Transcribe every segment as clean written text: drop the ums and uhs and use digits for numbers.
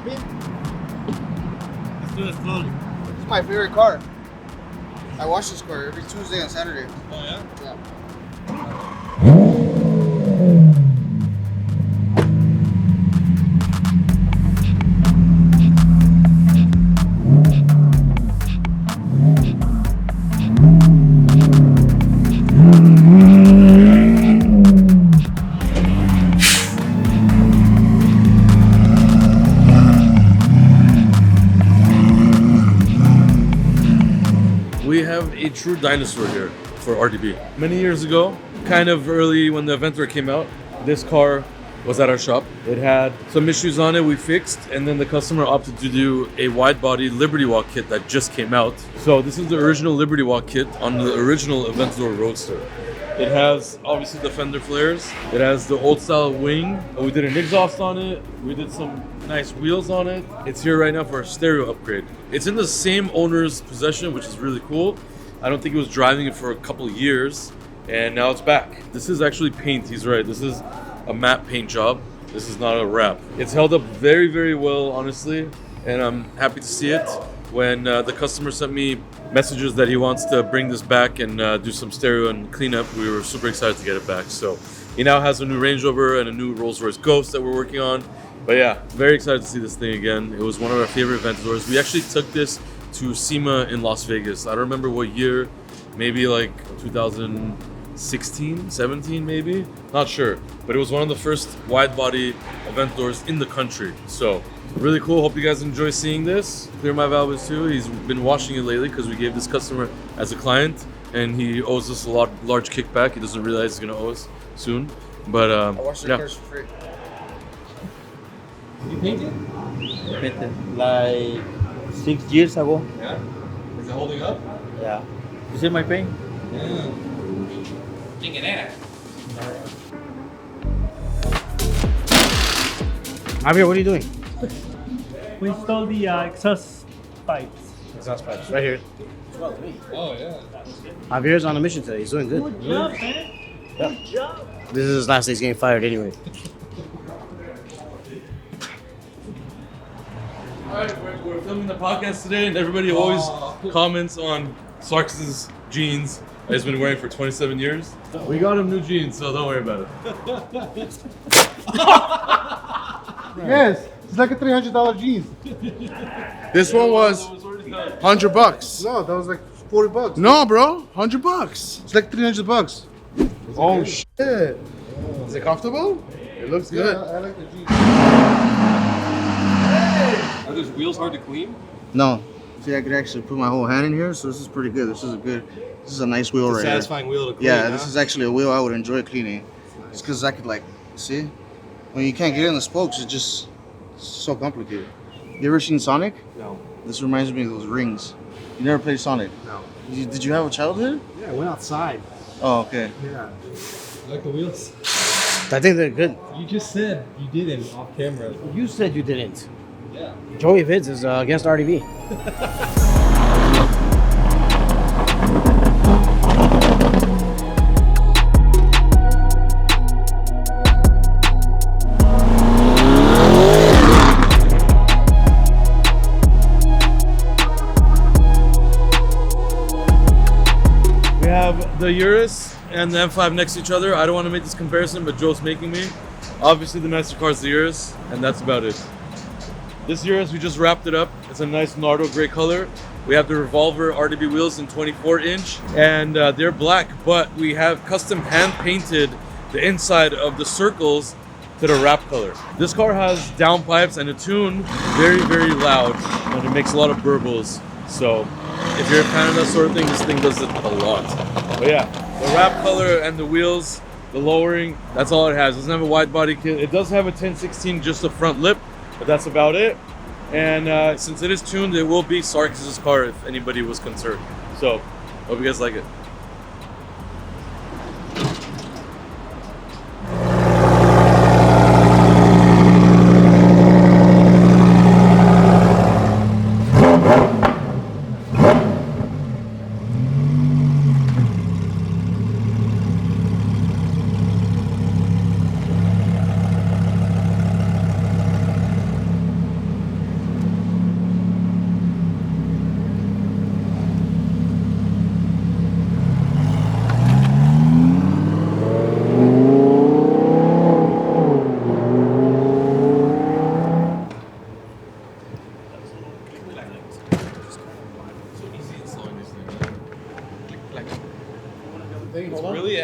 me? Let's do it slowly. It's my favorite car. I wash this car every Tuesday and Saturday. Oh yeah? Yeah. We have a true dinosaur here for RDB. Many years ago, kind of early when the Aventador came out, this car was at our shop. It had some issues on it we fixed, and then the customer opted to do a wide body Liberty Walk kit that just came out. So this is the original Liberty Walk kit on the original Aventador Roadster. It has obviously the fender flares. It has the old style wing. We did an exhaust on it. We did some nice wheels on it. It's here right now for a stereo upgrade. It's in the same owner's possession, which is really cool. I don't think he was driving it for a couple of years, and now it's back. This is actually paint, he's right. This is a matte paint job. This is not a wrap. It's held up very, very well, honestly, and I'm happy to see it. When the customer sent me messages that he wants to bring this back and do some stereo and cleanup, we were super excited to get it back. So he now has a new Range Rover and a new Rolls-Royce Ghost that we're working on. But yeah, very excited to see this thing again. It was one of our favorite Aventadors. We actually took this to SEMA in Las Vegas. I don't remember what year, maybe like 2016, 17 maybe, not sure. But it was one of the first wide body Aventadors in the country. So really cool. Hope you guys enjoy seeing this. Clear my valves too. He's been washing it lately because we gave this customer as a client, and he owes us a large kickback. He doesn't realize he's gonna owe us soon. But I washed the cars for free. You painted? Painted like 6 years ago. Yeah. Is it holding up? Yeah. You see my paint? Yeah. Javier, what are you doing? We installed the exhaust pipes. Exhaust pipes, right here. Oh yeah. Javier's on a mission today. He's doing good. Good job, man. Good job. This is his last day. He's getting fired anyway. Alright, we're filming the podcast today, and everybody always comments on Sarkis' jeans that he's been wearing for 27 years. We got him new jeans, so don't worry about it. Yes, it's like a $300 jeans. This one was $100. No, that was like 40 bucks. No, bro, $100. It's like 300 bucks. Oh shit! Is it comfortable? It looks good. I like the jeans. Are those wheels hard to clean? No. See, I could actually put my whole hand in here, so this is pretty good. This is a nice wheel right here. Satisfying wheel to clean. Yeah, this is actually a wheel I would enjoy cleaning. It's because I could like, see? When you can't get in the spokes, it's just so complicated. You ever seen Sonic? No. This reminds me of those rings. You never played Sonic? No. Did you have a childhood? Yeah, I went outside. Oh, okay. Yeah. You like the wheels? I think they're good. You just said you didn't off camera. You said you didn't. Yeah. Joey Vids is against RDB. We have the Urus and the M5 next to each other. I don't want to make this comparison, but Joe's making me. Obviously, the nicer car is the Urus, and that's about it. This Urus, we just wrapped it up. It's a nice Nardo gray color. We have the Revolver RDB wheels in 24-inch, and they're black, but we have custom hand-painted the inside of the circles to the wrap color. This car has downpipes and a tune, very, very loud, and it makes a lot of burbles. So if you're a fan of that sort of thing, this thing does it a lot. But yeah, the wrap color and the wheels, the lowering, that's all it has. It doesn't have a wide body kit. It does have a 1016, just the front lip, but that's about it. And since it is tuned, it will be Sarkis' car if anybody was concerned. So, hope you guys like it.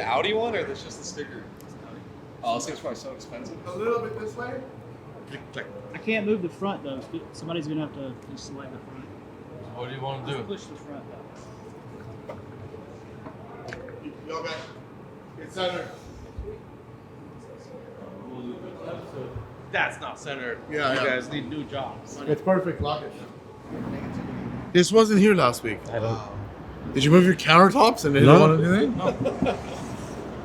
the Audi one, or that's just the sticker? Oh, this thing's probably so expensive. A little bit this way. I can't move the front though. Somebody's gonna have to just select the front. What do you want to do? Push the front though. Yo, man. It's center. That's not center. Yeah, You yeah. guys need new jobs. It's perfect. Lock it. This wasn't here last week. I don't. Did you move your countertops and they No. didn't want anything?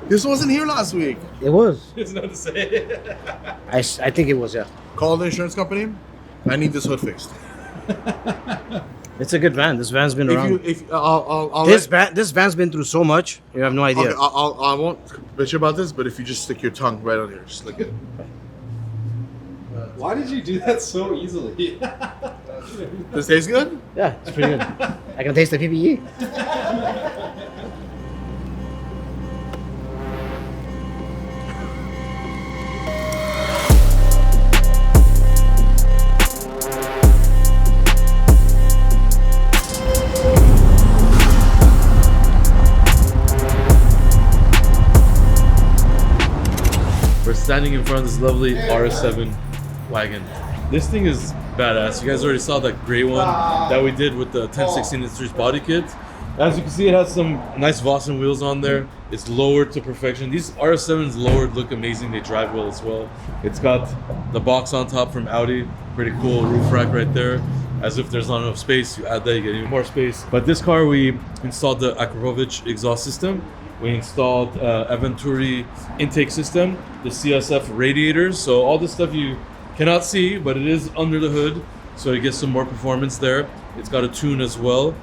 This wasn't here last week. It was. It's not to say. I think it was, yeah. Call the insurance company. I need this hood fixed. It's a good van. This van's been around. I'll This van's been through so much. You have no idea. Okay, I won't bitch about this, but if you just stick your tongue right on here, just lick it. Why did you do that so easily? This tastes good? Yeah, it's pretty good. I can taste the PPE. We're standing in front of this lovely RS7 wagon. This thing is badass. You guys already saw that gray one that we did with the 1016 Industries body kit. As you can see, it has some nice Vossen wheels on there. It's lowered to perfection. These RS7s lowered look amazing. They drive well as well. It's got the box on top from Audi. Pretty cool roof rack right there. As if there's not enough space, you add that, you get even more space. But this car, we installed the Akrapovic exhaust system. We installed Aventuri intake system, the CSF radiators. So all this stuff you cannot see, but it is under the hood. So you get some more performance there. It's got a tune as well.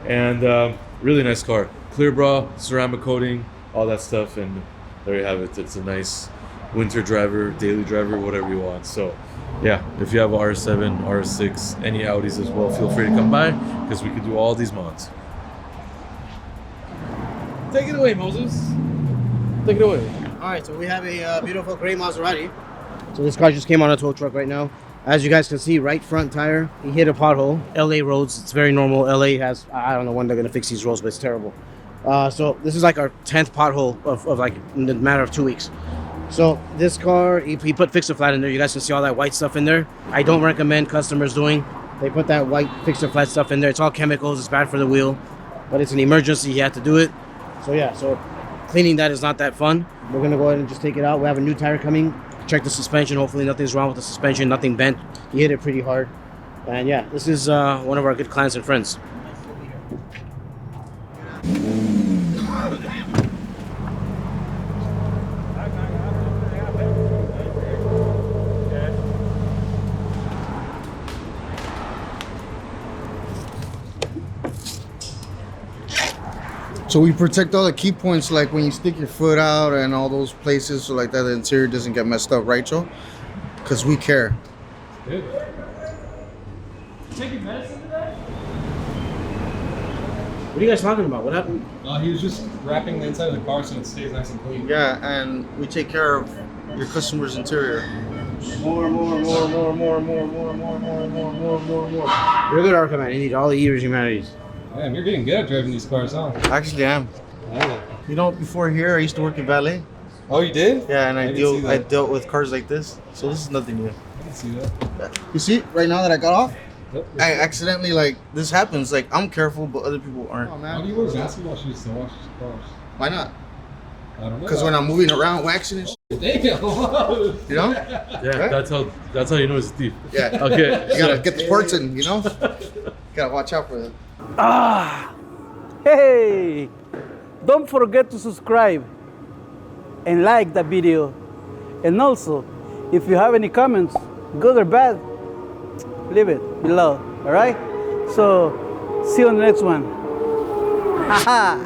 And really nice car. Clear bra, ceramic coating, all that stuff. And there you have it. It's a nice winter driver, daily driver, whatever you want. So yeah, if you have a RS7, RS6, any Audis as well, feel free to come by because we can do all these mods. Take it away, Moses. Take it away. All right, so we have a beautiful gray Maserati. So this car just came on a tow truck right now. As you guys can see, right front tire, he hit a pothole. LA roads, it's very normal. LA has, I don't know when they're gonna fix these roads, but it's terrible. So this is like our 10th pothole of like in the matter of 2 weeks. So this car, he put fix-a-flat in there. You guys can see all that white stuff in there. I don't recommend customers doing. They put that white fix-a-flat stuff in there. It's all chemicals, it's bad for the wheel, but it's an emergency, you have to do it. So yeah, so cleaning that is not that fun. We're gonna go ahead and just take it out. We have a new tire coming. Check the suspension. Hopefully nothing's wrong with the suspension, nothing bent. He hit it pretty hard. And yeah, this is one of our good clients and friends. So we protect all the key points, like when you stick your foot out and all those places, so like that the interior doesn't get messed up, right, Joe? Because we care. Good. Taking medicine today? What are you guys talking about? What happened? He was just wrapping the inside of the car so it stays nice and clean. Yeah, and we take care of your customer's interior. More. You're a good Arca man. You need all the years humanities. Damn, you're getting good at driving these cars, huh? Actually, I am. Oh, You know, before here, I used to work in valet. oh you did? Yeah, and I didn't see that. dealt with cars like this, so this is nothing new. I can see that. You see, right now that I got off, Yep. I accidentally, like, this happens. Like, I'm careful, but other people aren't. Why do you wear basketball shoes to wash cars? Why not? I don't know. Because when I'm moving around, waxing and shit, Damn. you know? Yeah, Right? that's how you know it's a thief. Yeah. Okay. You gotta get the sports in, you know? Gotta watch out for them. Hey, don't forget to subscribe and like the video. And also, if you have any comments, good or bad, leave it below, all right? So, see you on the next one. Haha.